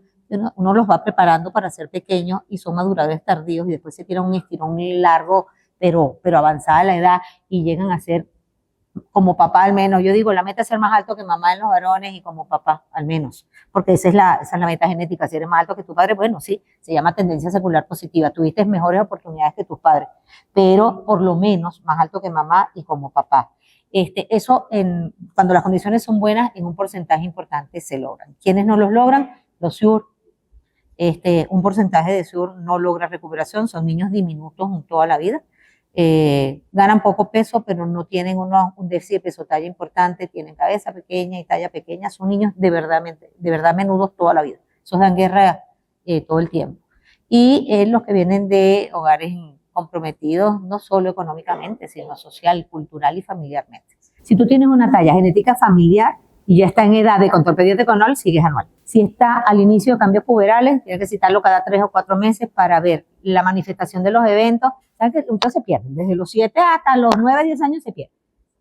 uno los va preparando para ser pequeños y son maduradores tardíos y después se tiran un estirón largo, pero avanzada la edad y llegan a ser como papá al menos. Yo digo, la meta es ser más alto que mamá en los varones y como papá al menos, porque esa es la meta genética. Si eres más alto que tu padre, bueno, sí, se llama tendencia secular positiva. Tuviste mejores oportunidades que tus padres, pero por lo menos más alto que mamá y como papá. Eso, cuando las condiciones son buenas, en un porcentaje importante se logran. ¿Quiénes no los logran? Los SUR. Un porcentaje de SUR no logra recuperación, son niños diminutos en toda la vida. Ganan poco peso, pero no tienen un déficit de peso-talla importante, tienen cabeza pequeña y talla pequeña, son niños de verdad menudos toda la vida. Esos dan guerra todo el tiempo. Y los que vienen de hogares comprometidos, no solo económicamente, sino social, cultural y familiarmente. Si tú tienes una talla genética familiar y ya está en edad de control pediátrico anual, sigues anual. Si está al inicio de cambios puberales, tienes que citarlo cada 3 o 4 meses para ver la manifestación de los eventos. ¿Sabes que muchos se pierden? Desde los 7 hasta los 9, 10 años se pierden.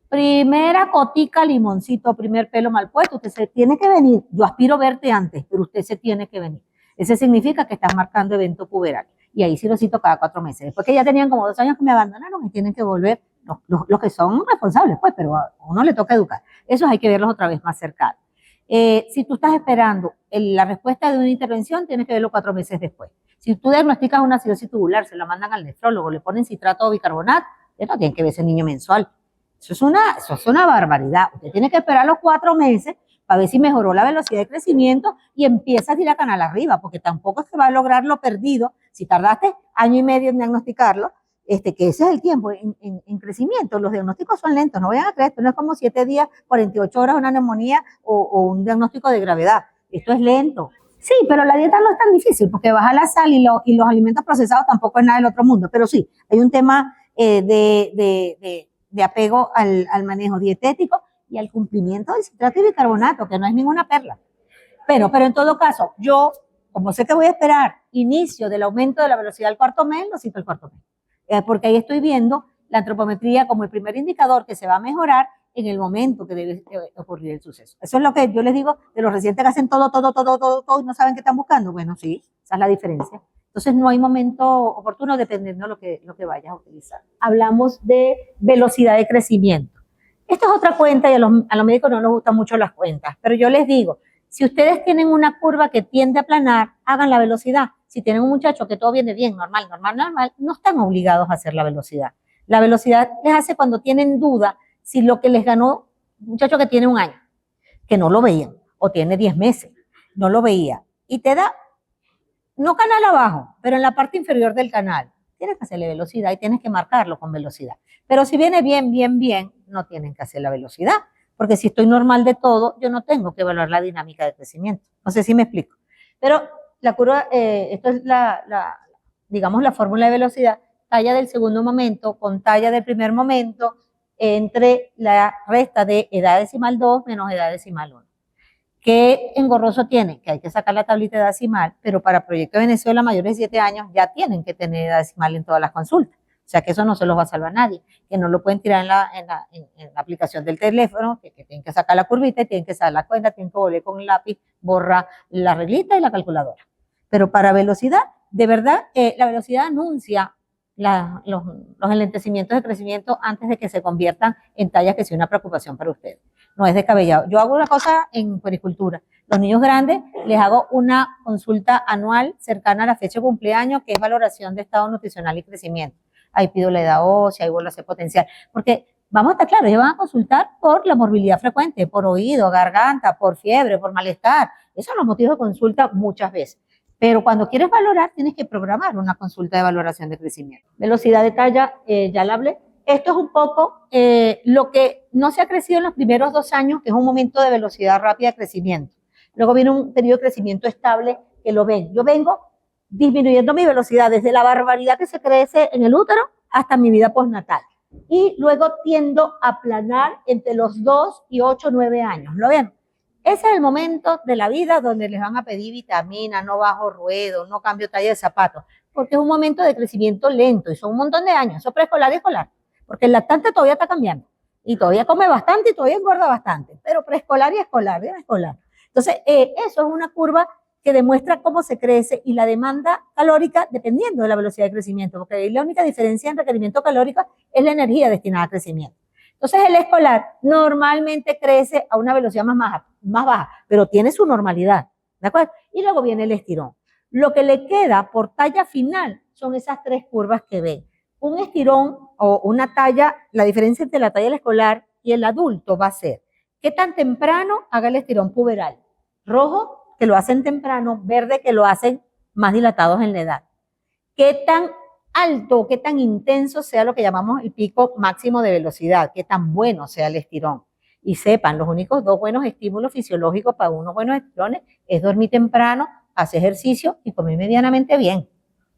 Primera cotica, limoncito, primer pelo mal puesto, usted se tiene que venir. Yo aspiro a verte antes, pero usted se tiene que venir. Ese significa que estás marcando evento puberal. Y ahí sí lo cito cada 4 meses. Después que ya tenían como 2 años que me abandonaron y tienen que volver los que son responsables, pues, pero a uno le toca educar. Esos hay que verlos otra vez más cercanos. Si tú estás esperando la respuesta de una intervención, tienes que verlo 4 meses después. Si tú diagnosticas una acidosis tubular, se la mandan al nefrólogo, le ponen citrato o bicarbonato, no tienen que ver ese niño mensual. Eso es una barbaridad. Usted tiene que esperar los 4 meses para ver si mejoró la velocidad de crecimiento y empieza a tirar canal arriba, porque tampoco es que va a lograr lo perdido si tardaste año y medio en diagnosticarlo, que ese es el tiempo en crecimiento. Los diagnósticos son lentos, no vayan a creer, esto no es como 7 días, 48 horas una neumonía o un diagnóstico de gravedad. Esto es lento. Sí, pero la dieta no es tan difícil, porque bajar la sal y los alimentos procesados tampoco es nada del otro mundo, pero sí, hay un tema de apego al manejo dietético y al cumplimiento del citrato y bicarbonato, que no es ninguna perla. Pero en todo caso, yo, como sé que voy a esperar inicio del aumento de la velocidad del 4º mes, lo cito el 4º mes. Porque ahí estoy viendo la antropometría como el primer indicador que se va a mejorar en el momento que debe ocurrir el suceso. Eso es lo que yo les digo de los residentes que hacen todo y no saben qué están buscando. Bueno, sí, esa es la diferencia. Entonces no hay momento oportuno dependiendo de lo que vayas a utilizar. Hablamos de velocidad de crecimiento. Esto es otra cuenta y a los médicos no nos gustan mucho las cuentas, pero yo les digo, si ustedes tienen una curva que tiende a aplanar, hagan la velocidad. Si tienen un muchacho que todo viene bien, normal, no están obligados a hacer la velocidad. La velocidad les hace cuando tienen duda si lo que les ganó un muchacho que tiene 1 año, que no lo veían, o tiene 10 meses, no lo veía, y te da, no canal abajo, pero en la parte inferior del canal, tienes que hacerle velocidad y tienes que marcarlo con velocidad. Pero si viene bien, no tienen que hacer la velocidad, porque si estoy normal de todo, yo no tengo que evaluar la dinámica de crecimiento. No sé si me explico. Pero la curva, esto es digamos, la fórmula de velocidad, talla del segundo momento con talla del primer momento entre la resta de edad decimal 2 menos edad decimal 1. ¿Qué engorroso tiene? Que hay que sacar la tablita de edad decimal, pero para Proyecto Venezuela mayores de 7 años ya tienen que tener edad decimal en todas las consultas. O sea que eso no se los va a salvar a nadie, que no lo pueden tirar en la aplicación del teléfono, que tienen que sacar la curvita y tienen que sacar la cuenta, tienen que volver con un lápiz, borra la reglita y la calculadora. Pero para velocidad, de verdad, la velocidad anuncia los enlentecimientos de crecimiento antes de que se conviertan en tallas que sea una preocupación para ustedes. No es descabellado. Yo hago una cosa en puericultura. Los niños grandes les hago una consulta anual cercana a la fecha de cumpleaños, que es valoración de estado nutricional y crecimiento. Ahí pido la edad ósea, ahí vuelvo a hacer potencial. Porque vamos a estar claros, ellos van a consultar por la morbilidad frecuente, por oído, garganta, por fiebre, por malestar. Esos son los motivos de consulta muchas veces. Pero cuando quieres valorar, tienes que programar una consulta de valoración de crecimiento. Velocidad de talla, ya la hablé. Esto es un poco lo que no se ha crecido en los primeros 2 años, que es un momento de velocidad rápida de crecimiento. Luego viene un periodo de crecimiento estable, que lo ven. Yo vengo disminuyendo mi velocidad desde la barbaridad que se crece en el útero hasta mi vida postnatal. Y luego tiendo a aplanar entre los 2 y 8, 9 años. ¿Lo ven? Ese es el momento de la vida donde les van a pedir vitaminas, no bajo ruedo, no cambio talla de zapatos, porque es un momento de crecimiento lento y son un montón de años. Eso es preescolar y escolar, porque el lactante todavía está cambiando y todavía come bastante y todavía engorda bastante, pero preescolar y escolar, bien escolar. Entonces, eso es una curva que demuestra cómo se crece y la demanda calórica dependiendo de la velocidad de crecimiento, porque ahí la única diferencia en requerimiento calórico es la energía destinada a crecimiento. Entonces, el escolar normalmente crece a una velocidad más baja, pero tiene su normalidad, ¿de acuerdo? Y luego viene el estirón. Lo que le queda por talla final son esas 3 curvas que ven. Un estirón o una talla, la diferencia entre la talla del escolar y el adulto va a ser, ¿qué tan temprano haga el estirón puberal? Rojo, que lo hacen temprano, verde, que lo hacen más dilatados en la edad. ¿Qué tan alto, qué tan intenso sea lo que llamamos el pico máximo de velocidad? ¿Qué tan bueno sea el estirón? Y sepan, los únicos dos buenos estímulos fisiológicos para unos buenos estirones es dormir temprano, hacer ejercicio y comer medianamente bien.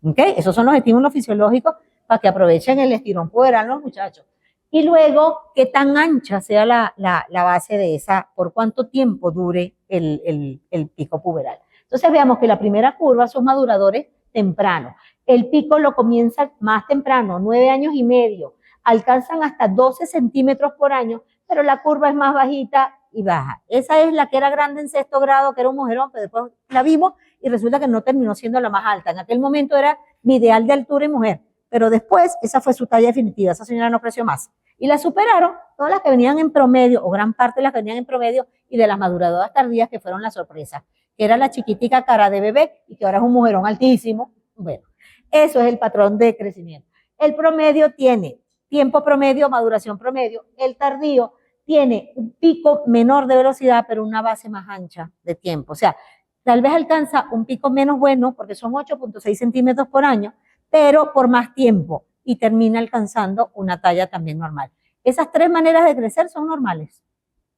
¿Okay? Esos son los estímulos fisiológicos para que aprovechen el estirón puberal los muchachos. Y luego, qué tan ancha sea la base de esa, por cuánto tiempo dure el pico puberal. Entonces veamos que la primera curva son maduradores tempranos. El pico lo comienza más temprano, 9 años y medio. Alcanzan hasta 12 centímetros por año, pero la curva es más bajita y baja. Esa es la que era grande en sexto grado, que era un mujerón, pero después la vimos y resulta que no terminó siendo la más alta. En aquel momento era mi ideal de altura y mujer, pero después esa fue su talla definitiva. Esa señora no creció más. Y la superaron todas las que venían en promedio, o gran parte de las que venían en promedio, y de las maduradoras tardías que fueron la sorpresa, que era la chiquitica cara de bebé y que ahora es un mujerón altísimo. Bueno, eso es el patrón de crecimiento. El promedio tiene tiempo promedio, maduración promedio. El tardío tiene un pico menor de velocidad, pero una base más ancha de tiempo. O sea, tal vez alcanza un pico menos bueno, porque son 8.6 centímetros por año, pero por más tiempo, y termina alcanzando una talla también normal. Esas tres maneras de crecer son normales.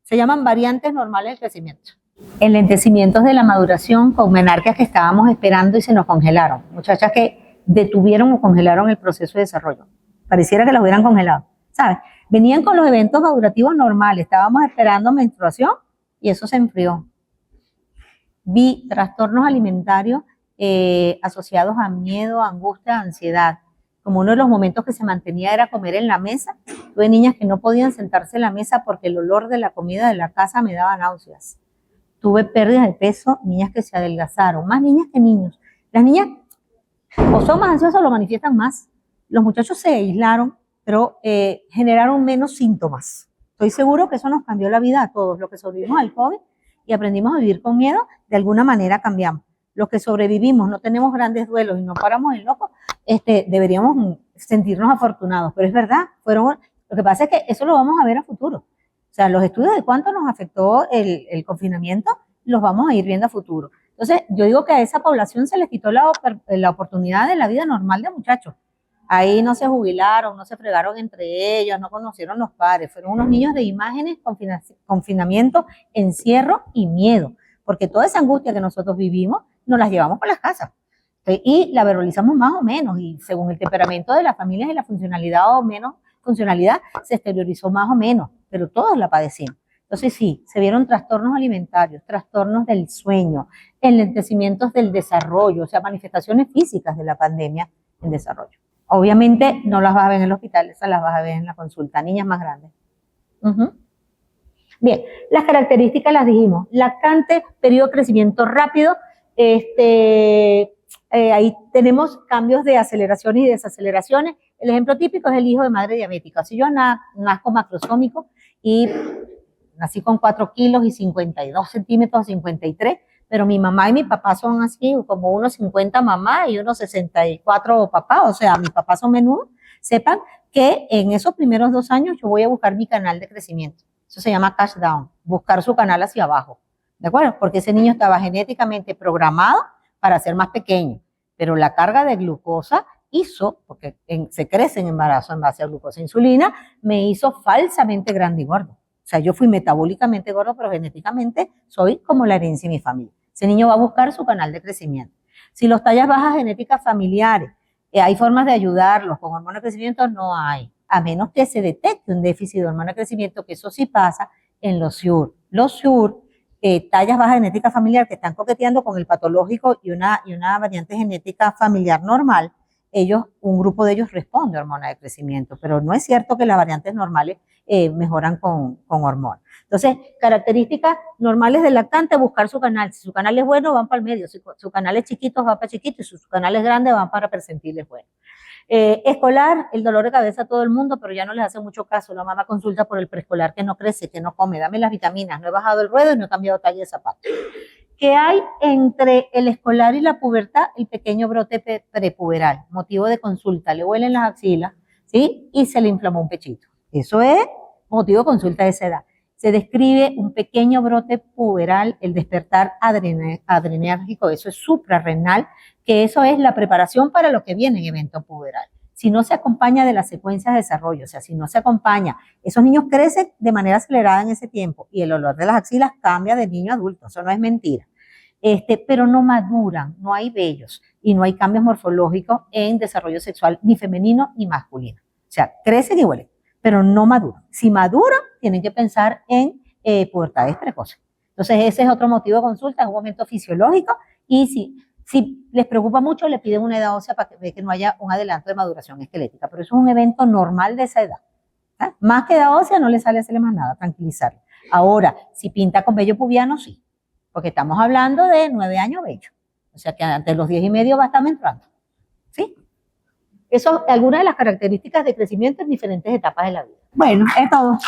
Se llaman variantes normales del crecimiento. Enlentecimientos de la maduración con menarcas que estábamos esperando y se nos congelaron. Muchachas que detuvieron o congelaron el proceso de desarrollo. Pareciera que las hubieran congelado, ¿sabes? Venían con los eventos madurativos normales, estábamos esperando menstruación y eso se enfrió. Vi trastornos alimentarios asociados a miedo, angustia, ansiedad. Como uno de los momentos que se mantenía era comer en la mesa. Tuve niñas que no podían sentarse en la mesa porque el olor de la comida de la casa me daba náuseas. Tuve pérdidas de peso, niñas que se adelgazaron, más niñas que niños. Las niñas o son más ansiosas o lo manifiestan más. Los muchachos se aislaron, pero generaron menos síntomas. Estoy seguro que eso nos cambió la vida a todos. Los que sobrevivimos al COVID y aprendimos a vivir con miedo, de alguna manera cambiamos. Los que sobrevivimos, no tenemos grandes duelos y no paramos en loco, deberíamos sentirnos afortunados. Pero es verdad, lo que pasa es que eso lo vamos a ver a futuro. O sea, los estudios de cuánto nos afectó el confinamiento, los vamos a ir viendo a futuro. Entonces, yo digo que a esa población se les quitó la oportunidad de la vida normal de muchachos. Ahí no se jubilaron, no se fregaron entre ellos, no conocieron los padres. Fueron unos niños de imágenes, confinamiento, encierro y miedo. Porque toda esa angustia que nosotros vivimos, nos las llevamos para las casas. Y la verbalizamos más o menos. Y según el temperamento de las familias y la funcionalidad o menos funcionalidad, se exteriorizó más o menos. Pero todos la padecimos. Entonces sí, se vieron trastornos alimentarios, trastornos del sueño, enlentecimientos del desarrollo, o sea, manifestaciones físicas de la pandemia en desarrollo. Obviamente no las vas a ver en el hospital, esas las vas a ver en la consulta, niñas más grandes. Bien, las características las dijimos, lactante, periodo de crecimiento rápido, ahí tenemos cambios de aceleraciones y desaceleraciones. El ejemplo típico es el hijo de madre diabética. Si yo nazco macrosómico y nací con 4 kilos y 52 centímetros, 53, pero mi mamá y mi papá son así, como unos 50 mamá y unos 64 papá, o sea, mis papás son menudos. Sepan que en esos primeros 2 años yo voy a buscar mi canal de crecimiento. Eso se llama cash down, buscar su canal hacia abajo, ¿de acuerdo? Porque ese niño estaba genéticamente programado para ser más pequeño, pero la carga de glucosa hizo, porque se crece en embarazo en base a glucosa e insulina, me hizo falsamente grande y gordo. O sea, yo fui metabólicamente gordo, pero genéticamente soy como la herencia de mi familia. Ese niño va a buscar su canal de crecimiento. Si los tallas bajas genéticas familiares, hay formas de ayudarlos con hormona de crecimiento, no hay. A menos que se detecte un déficit de hormona de crecimiento, que eso sí pasa en los SUR. Los SUR, tallas bajas genética familiar que están coqueteando con el patológico y una variante genética familiar normal, un grupo de ellos responde a hormona de crecimiento, pero no es cierto que las variantes normales mejoran con hormona. Entonces, características normales del lactante, buscar su canal. Si su canal es bueno, van para el medio. Si su canal es chiquito, va para chiquito. Y si su canal es grande, van para percentiles buenos. Escolar, el dolor de cabeza a todo el mundo, pero ya no les hace mucho caso. La mamá consulta por el preescolar que no crece, que no come. Dame las vitaminas. No he bajado el ruedo y no he cambiado talla de zapato. ¿Qué hay entre el escolar y la pubertad? El pequeño brote prepuberal, motivo de consulta. Le huelen las axilas, ¿sí? Y se le inflamó un pechito. Eso es motivo de consulta de esa edad. Se describe un pequeño brote puberal, el despertar adrenérgico, eso es suprarrenal, que eso es la preparación para lo que viene en evento puberal. Si no se acompaña de las secuencias de desarrollo, o sea, si no se acompaña, esos niños crecen de manera acelerada en ese tiempo y el olor de las axilas cambia de niño a adulto, eso no es mentira. Pero no maduran, no hay vellos y no hay cambios morfológicos en desarrollo sexual ni femenino ni masculino. O sea, crecen y huelen, pero no maduran. Si maduran, tienen que pensar en pubertades precoces. Entonces, ese es otro motivo de consulta, es un momento fisiológico y si les preocupa mucho, le piden una edad ósea para que no haya un adelanto de maduración esquelética, pero eso es un evento normal de esa edad. ¿Ah? Más que edad ósea no le sale a hacerle más nada, tranquilizarlo. Ahora, si pinta con vello pubiano, sí, porque estamos hablando de 9 años bello, o sea que ante los 10 y medio va a estar menstruando, ¿sí? Eso es alguna de las características de crecimiento en diferentes etapas de la vida. Bueno, es todo.